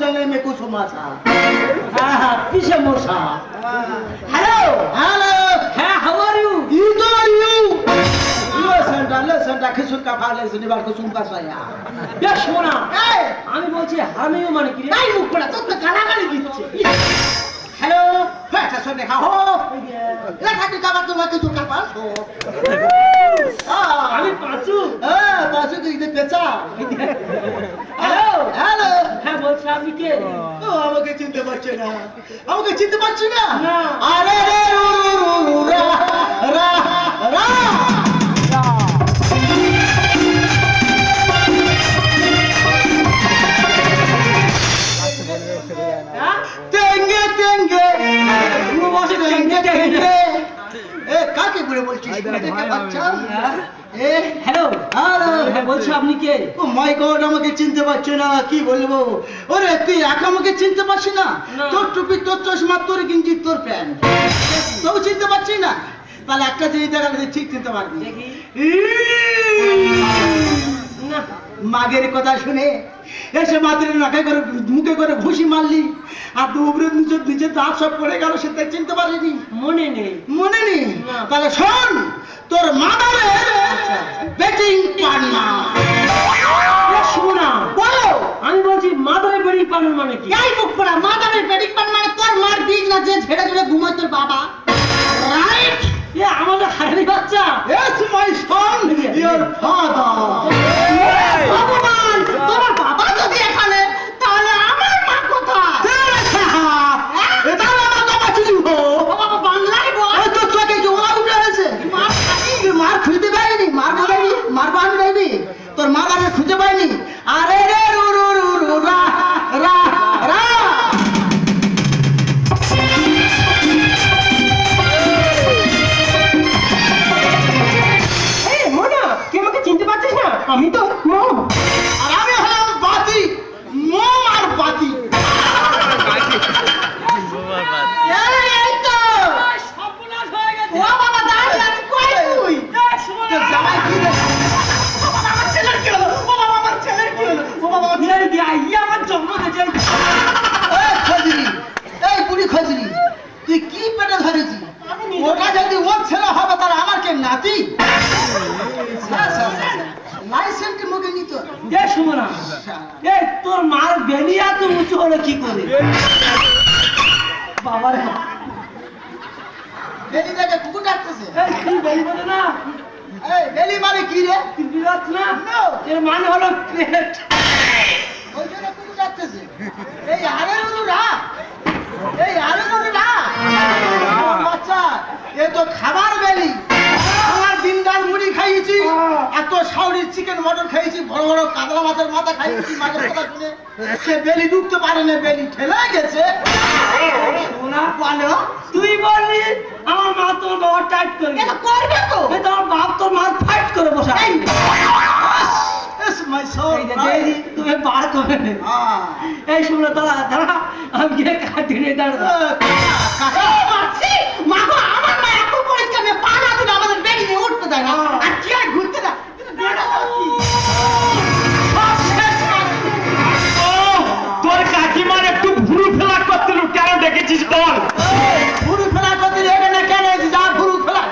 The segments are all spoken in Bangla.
गले में कुछ मसा पीछे मोसा हेलो हेलो है हाउ आर यू সেন্টার খেসুন কা ফালে শনিবার কো সুমকা সায়া বেশ শোনা আমি বলছি হারামিও মানে কি রে তাই মুখ পড়া তোর তো গালাগালি দিচ্ছে হ্যালো বেটা শুনে হো লেখা তুই কাবার তো লাকি তোর কাপাস হো আমি পাঁচু পাঁচু কি দে পেচা হ্যালো হ্যালো হ্যাঁ বলছি আপনি কে ও আমাকে চিনতে পারছ না আরে রে রু রা রা রা তেঙ্গে তেঙ্গে পুরো বসে তেঙ্গে তেঙ্গে কাকে বলে বলছিস বাচ্চা হ্যালো হ্যালো হ্যাঁ বলছি আপনি কে ও মাই গড আমাকে চিনতে পারছো না কি বলবো ওরে তুই একা আমাকে চিনতে পারছিস না তোর টুপি তোর চশমা তোর গেঞ্জি তোর প্যান্ট তোকে চিনতে পারছিস না তাহলে একটা জিনিস দেখালে ঠিক চিনতে পারবি না মাগের কথা শুনে এসে মাত্র নাকে করে মুখে করে ঘুষি মারলি আর দুবরে নিচে দাঁত সব পড়ে গেল সেটা চিনতে পারিনি মনে নেই তাহলে শোন তোর মাদারের বেটিং পার্টনার শোনা বলো আমি বলছি মাদারের বেটিং পার্টনার মানে কি এই মুখ পড়া মাদারের বেটিং পার্টনার মানে তোর মার বীজ না যে ঝেড়ে ঝেড়ে ঘুমায় তোর বাবা রাইট আমাদের হারানি বাচ্চা yes my Son your father ভগবান তোমার বাবা যদি এখানে তাহলে আমার মা কোথায় এটা আমার বাবা ছিল বাবা বাংলায় বল তো চোখে জোড়া উঠে আছে মার খুঁজতে পাইনি মার বানি তোর মা বাবা খুঁজে পাইনি আরে রে রু রু রু রু রা রা রা চিনতে পারছিস না আমি তো মম আর আমি হলাম বাতি মম আর বাতি এই তো সর্বনাশ হয়ে গেছে ও বাবা দাঁড়িয়ে আছিস কই তুই তোর জামাই কি রে ও বাবা আমার ছেলের কি হলো ও বাবা আমার ছেলের কি হলো ও বাবা আমার ছেলের কি আইয়া আমার জন্ম দিয়েছে এই খজরি এই বুড়ি খজরি তুই কি পেটে ধরেছিস ওটা যদি ওর ছেলে হবে তাহলে আমার কে নাতি লাইসেন্স মুখে নিত এ সুমনা এ তোর মার বেলিয়া তো উঁচু হলো কি করে বাবা রে বেলি দেখে কুকুর ডাকতেছে এই তুই বেলি বলে না এই বেলি মানে কি রে তুই বিরাট না এর মানে হলো পেট ওই জন্য কুকুর ডাকতেছে এই আরে নুরা বাচ্চা এ তো খাবার বেলি আমার দিনদার মুড়ি খাইয়েছি এত শাউরি চিকেন মটন খাইয়েছি বড় বড় কাতলা মাছের মাথা খাইয়েছি মাছের কথা শুনে সে বেলি ঢুকতে পারে না বেলি ঠেলে গেছে শোনা বলো তুই বললি আমার মা তোর বাবা টাইট করবে এটা করবে তো এ তোর বাপ তোর মার ফাইট করে বসা মাই সোল তুমি বার করে নে এই শুনে দাঁড়া আমি গিয়ে কাটিয়ে দাঁড়া কাকা মাছি মাগো আমার মা এত পরিষ্কার মে পা না দিলে আমাদের বেডি নিয়ে উঠতে দেয় না আর কি আর ঘুরতে না তোর কাকিমার একটু ভুরু ফেলা করছিল কেন ডেকেছিস তোর ভুরু ফেলা করতে লেগে না কেন যা ভুরু ফেলা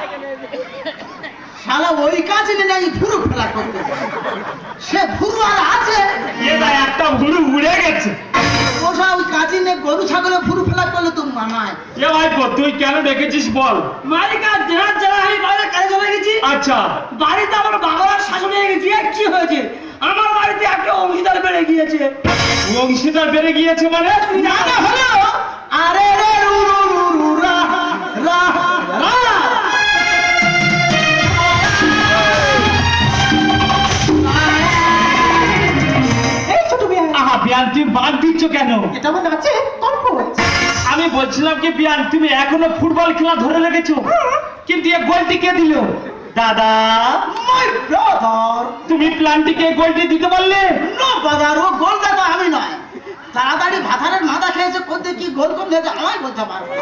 শালা ওই কাজ নিয়ে নাই ভুরু ফেলা করতে সে ভুরু আর আছে এটা একটা ভুরু উড়ে গেছে ওসা ওই কাজী নে গরু ছাগলে ভুরু ফেলা করলে তো মানায় এ ভাই তুই কেন ডেকেছিস বল মালিকা যারা আমি বাইরে কাজে চলে গেছি আচ্ছা বাড়িতে আমার বাবার শাসন হয়ে গেছে কি হয়েছে আমার বাড়িতে একটা অংশীদার বেড়ে গিয়েছে মানে না না হলো আরে রে রু রু রু রু রা রা রা বিয়ান তুমি বাদ দিচ্ছ কেন এটা মনে আছে আমি বলছিলাম কি বিয়ান তুমি এখনো ফুটবল খেলা ধরে রেখেছো কিন্তু এই গোলটি কে দিল দাদা মাই ব্রাদার তুমি প্ল্যানটিকে গোলটি দিতে পারলে নো ব্রাদার ও গোল দাদা আমি নয় তাড়াতাড়ি ভাতারের মাথা খেয়েছে কোথা কি গোল কোন দাদা আমি বলতে পারবো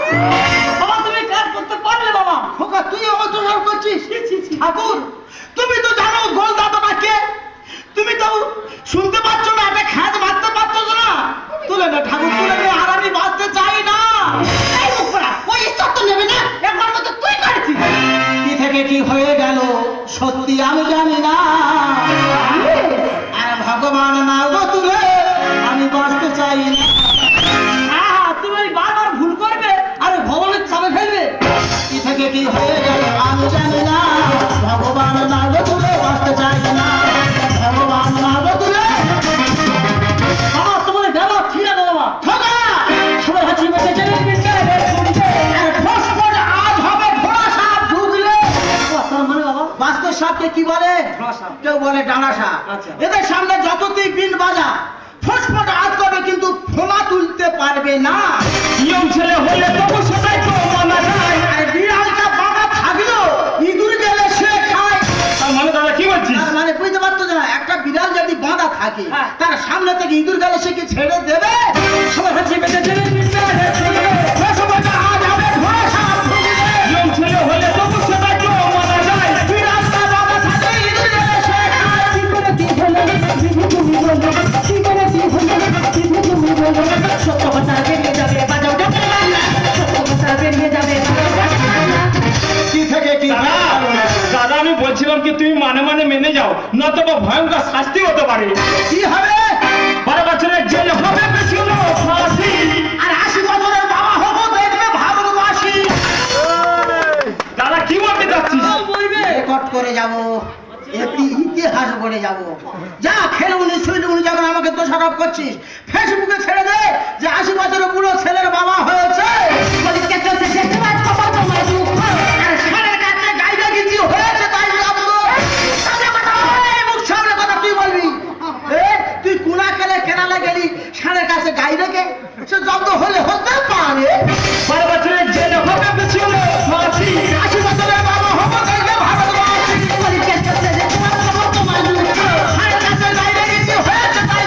বাবা তুমি কাজ করতে পারলে বাবা খোকা তুই আমার তো সব করছিস ঠাকুর তুমি তো জানো গোল দাদাটা কে তুমি তো শুনতে পাচ্ছ না একটা খাজ মারতে পারছো না তুলে না কি হয়ে গেল আমি জানি না, ভগবান নাগ তুলে বাঁচতে চাই না, ভগবান নাগ তুলে। বাবা তোমার দেওয়া ঠিক আছে বাবা। খোকা সবাই হাসি মেতে চলে ফসফট আজ হবে ঘোড়া সাপ ঢুকলে। তার মানে বাবা বাস্তব সাপকে কি বলে? ঘোড়া সাপ। কেউ বলে ডানা সাপ। আচ্ছা। এদের সামনে যত তুই বিন বাজা ফসফট আজ করবে কিন্তু ফোলা তুলতে পারবে না। ইয়ং ছেলে হলে তবু সেটাই তো মানা যায়। আর বিড়ালটা বাঁধা থাকলেও ইঁদুর গেলে সে খায়। তার মানে দাদা কি বলছিস? তার মানে বুঝতে পারতো না, একটা বিড়াল যদি বাঁধা থাকে হ্যাঁ। তার সামনে থেকে ইঁদুর গেলে সে কি ছেড়ে দেবে? সবাই হাসি মেতে চলে ফসফট আজ হবে ঘোড়া সাপ ঢুকলে। ইয়ং ছেলে হলে তবু সেটাই তো মানা যায়। বিড়ালটা বাঁধা থাকলে ইঁদুর গেলে সে খায়। সত্য কথা বেরিয়ে যাবে বাজাও যাবে সত্য কথা বেরিয়ে যাবে কি থেকে কি দাদা দাদা আমি বলছিলাম কি তুমি মানে মানে মেনে যাও, নতুবা ভয়ঙ্কর শাস্তি হতে পারে। কি হবে? 12 বছরের জেল হবে পেছন ফাঁসি। আর 80 বছরের বাবা হবো দেখবে ভারতবাসী। দাদা কি বলতে চাচ্ছিস? বলবে রেকর্ড করে যাব, একটি ইতিহাস পড়ে যাব। যা খেলুনি শুইলুনি যখন আমাকে দোষারোপ করছিস ফেসবুকে ছেড়ে দে যে 80 বছরের বুড়ো ছেলের বাবা হয়েছে। আর ষাঁড়ের কাছে গাইবে কিছু হয়েছে তাই ভাবলো। সামনে কথা বল, মুখ সামনে কথা তুই বলবি। তুই কুনা কেলে কেনালে গেলি ষাঁড়ের কাছে গাইবে কে? সে জব্দ হলে হতে পারে। 12 বছরের জেল হবে পেছন ফাঁসি। 80 বছরের বাবা হবো দেখবে ভারতবাসী। ষাঁড়ের কাছে গাইবে কিছু হয়েছে তাই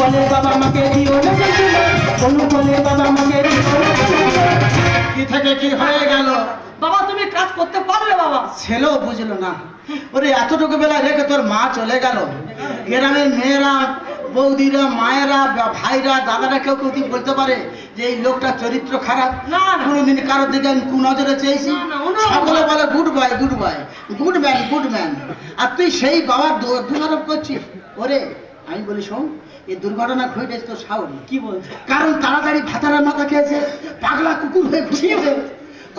বলে বাবা আমাকে দিও না বলে বাবা আমাকে কি থেকে কি হয়ে গেল? বাবা তুমি কাজ করতে পারবে বাবা। ছেলেও বুঝলো না। ওরে এতটুকু বেলা রেখে তোর মা চলে গেল। গ্রামের মেয়েরা বৌদিরা মায়েরা ভাইরা দাদারা কেউ কেউ বলতে পারে যে এই লোকটা চরিত্র খারাপ। না, না। কোনোদিন কারোর দিকে আমি কুনজরে চেয়েছি? না, না, ওনারা সকলে বলে good boy good boy good man good man. আর তুই সেই বাবার দোষারোপ করছিস। ওরে আমি বলি শোন, এই দুর্ঘটনা ঘটেছে তো সাউরি। কি বলছো? কারণ তাড়াতাড়ি ভাতারের মাথা খেয়েছে, পাগলা কুকুর হয়ে ঘুরিয়েছে।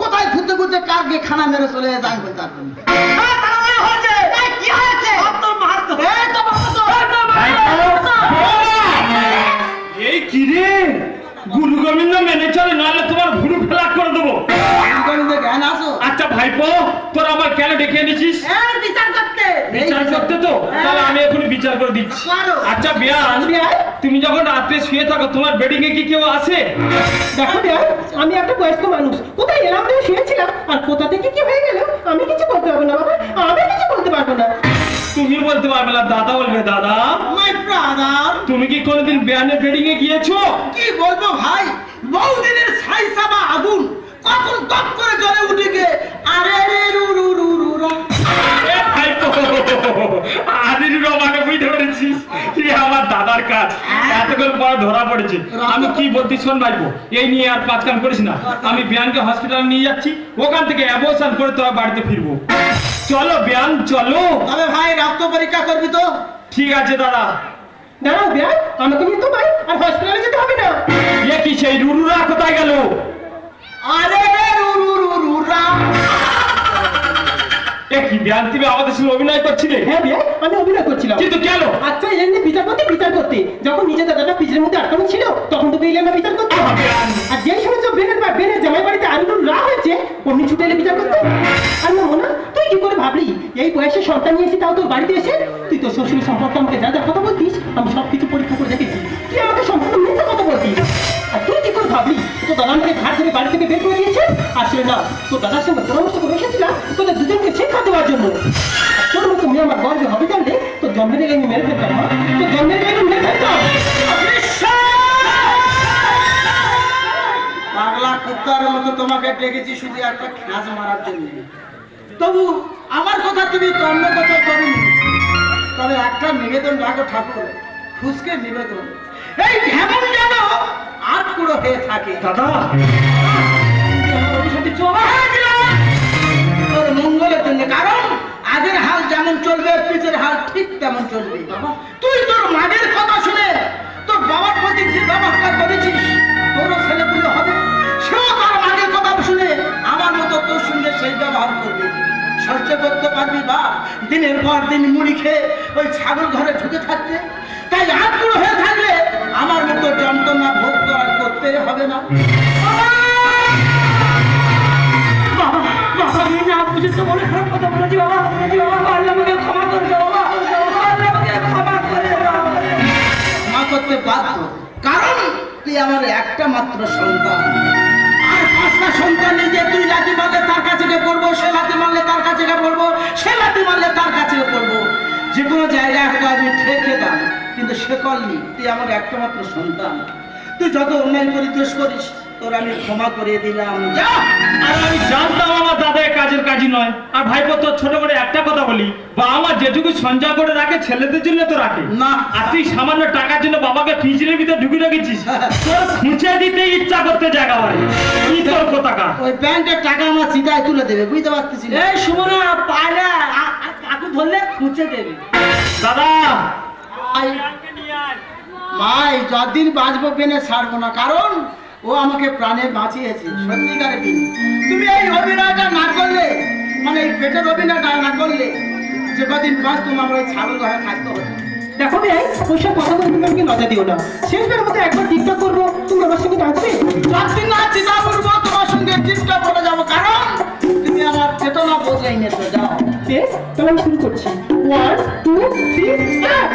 কোথায় ঘুরতে ঘুরতে কার গিয়ে খানা মেরে চলে যায় আমি বলতে পারবো না। কি হয়েছে? এই কি রে, গুরু গোবিন্দ মেনে চলে, নাহলে তোমার ভুরু ফেলাক করে দেবো। জ্ঞান আসো। আচ্ছা ভাইপো, তোর আমার কেন ডেকে এনেছিস? বিচার করতে বিচার করতে তো? তাহলে আমি এখনই বিচার করে দিচ্ছি। করো। আচ্ছা বিয়ান, তুমি যখন রাত্রে শুয়ে থাকো তোমার বেডিং এ কি কেউ আসে? দেখো দেখ, আমি একটা বয়স্ক মানুষ, কোথায় এলাম রে শুয়েছিলাম, আর কোথা থেকে কি হয়ে গেল আমি কিছু বলতে পারবো না বাবা, আমি কিছু বলতে পারবো না। তুমি বলতে পারবে না, দাদা বলবে। দাদা মাই ব্রাদার, তুমি কি কোনোদিন বিয়ানের বেডিং এ গিয়েছো? কি বলবো ভাই, বহুদিনের ছাইসাবা আগুন কখন টপ করে জ্বলে উঠে গিয়ে আরে রে রু রু রু রু রা। এ ভাইপো, আদির রমাকে বুঝতে পেরেছিস? কি আমার দাদার কাজ, এতক্ষণ পরে ধরা পড়েছে। আমি কি বলছি শোন ভাইপো, এই নিয়ে আর পাঁচ কান করিস না। আমি বিয়ানকে হসপিটাল নিয়ে যাচ্ছি, ওখান থেকে অ্যাবর্শন করে তোরা বাড়িতে ফিরবো। চলো বিয়ান চলো। তবে ভাই রক্ত পরীক্ষা করবি তো? ঠিক আছে দাদা। দাঁড়াও দেখ, আমাকে নিয়ে তো ভাই আর হসপিটালে যেতে হবে না। এ কি সেই রুরুরা কোথায় গেল? আরে রে রু রু রু রু রা। এ কি বিয়ান, তুমি আমাদের সঙ্গে অভিনয় করছিলে? হ্যাঁ বিয়ে, আমি অভিনয় করছিলাম। কিন্তু কেন? আচ্ছা এলেন না বিচার করতে যখন নিজের দাদাটা পিছের মধ্যে আটকানো ছিল তখন তো এলেন না বিচার করতে। আর যেই সময় বেনের জামাই বাড়িতে আলুর রা হয়েছে অমনি ছুটে এলে বিচার করতে। আর না মোনা, তুই কি করে ভাবলি এই বয়সে সন্তান নিয়ে এসে তাও তোর বাড়িতে এসে তুই তোর শ্বশুরের সম্পর্কে আমাকে যা যা কথা বলতিস আমি সবকিছু পরীক্ষা করে দেখেছি, তুই আমাকে সম্পূর্ণ মিথ্যা কথা বলতিস। আর তুই কি করে ভাবলি তোর দাদা আমাকে ঘাট ধরে বাড়ি থেকে বের করে দিয়েছে? আসলে না, তোর দাদার সঙ্গে পরামর্শ করে এসেছিলাম তোদের দুজনকে শিক্ষা দেওয়ার জন্য। আর তোর মতো মেয়ে আমার গর্বে হবে জানলে তোর জন্মের আগে আমি মেরে ফেলতাম, মা তোর জন্মের আগে আমি মেরে ফেলতাম। পাগলা কুত্তার মতো তোমাকে ডেকেছি শুধু একটা খ্যাঁচ মারার জন্য। তবু আমার কথা তুমি অন্য কথা করুন। তবে একটা নিবেদন রাখো ঠাকুর, খুশকে নিবেদন, এই ঢেমন যেন আটকুড়ো হয়ে থাকে। দাদা তোর মঙ্গলের জন্য, কারণ আগের হাল যেমন চলবে পিছের হাল ঠিক তেমন চলবে। তুই তোর মায়ের কথা শুনে তোর বাবার প্রতি যে ব্যবহারটা করেছিস তোরও ছেলেপুলে হবে, সেও তার মায়ের কথা শুনে আমার মতো তোর সঙ্গে সেই ব্যবহার করবে। সহ্য করতে পারবি বা দিনের পর দিন মুড়ি খেয়ে ওই ছাগল ঘরে ঢুকে থাকতে? তাই আগ্রহ হয়ে থাকলে আমার মতো যন্ত্রণা ভোগ করার করতে হবে না। বাবা বাবা আমি না বুঝে তো মনে খারাপ কথা বলেছি বাবা, আল্লাহ আমাকে ক্ষমা করে দাও বাবা, আল্লাহ আমাকে ক্ষমা করে দাও। ক্ষমা করতে বাধ্য, কারণ তুই আমার একটা মাত্র সন্তান। আর 5টা সন্তান যে তুই লাঠি মারলে তার কাছে গিয়ে পড়বো, সে লাঠি মারলে তার কাছে গিয়ে পড়বো, সে লাঠি মারলে তার কাছে গিয়ে পড়বো। যে কোনো জায়গায় হয়তো আমি ঠেকে দাম, কিন্তু সে করলি তুই আমার একটা মাত্র সন্তান। তুই যত অন্যায় করি দোষ করিস তোর আমি ক্ষমা করে দিলাম, যা। আর আমি জানতাম আমার দাদা এই কাজের কাজই নয়। আর ভাইপো তোর ছোট করে একটা কথা বলি, বা আমার যেটুকু সঞ্চয় করে রাখে ছেলেদের জন্য তো রাখে না। আর তুই সামান্য টাকার জন্য বাবাকে পিছনের ভিতরে ঢুকে রেখেছিস, তোর খুঁচে দিতে ইচ্ছা করতে জায়গা হয় কি তোর কোথাকা। ওই ব্যাংকের টাকা আমার চিন্তায় তুলে দেবে, বুঝতে পারতেছি না। এই সুমনা পায়রা কাকু ধরলে খুঁজে দেবে। দাদা মাই যতদিন বাঁচবো পেনে ছাড়বো না, কারণ ও আমাকে প্রাণে বাঁচিয়েছে সত্যিকারে। তুমি এই অভিনয়টা না করলে, মানে এই পেটের অভিনয়টা না করলে, যে কদিন বাঁচতুম আমার ওই ছাগল ঘরে থাকতে হতো। দেখো ভাই, ওইসব কথা বলে তুমি আমাকে লজ্জা দিও না। শেষবার মতো একবার টিকটক করবো, তুমি আমার সঙ্গে নাচবে। যতদিন না চিন্তা করবো তোমার সঙ্গে ডিস্টার্ব করে যাবো, কারণ তুমি আমার চেতনা বদলাই নিয়েছো। যাও বেশ, তাহলে আমি শুরু করছি। 1 2 3 স্টার্ট।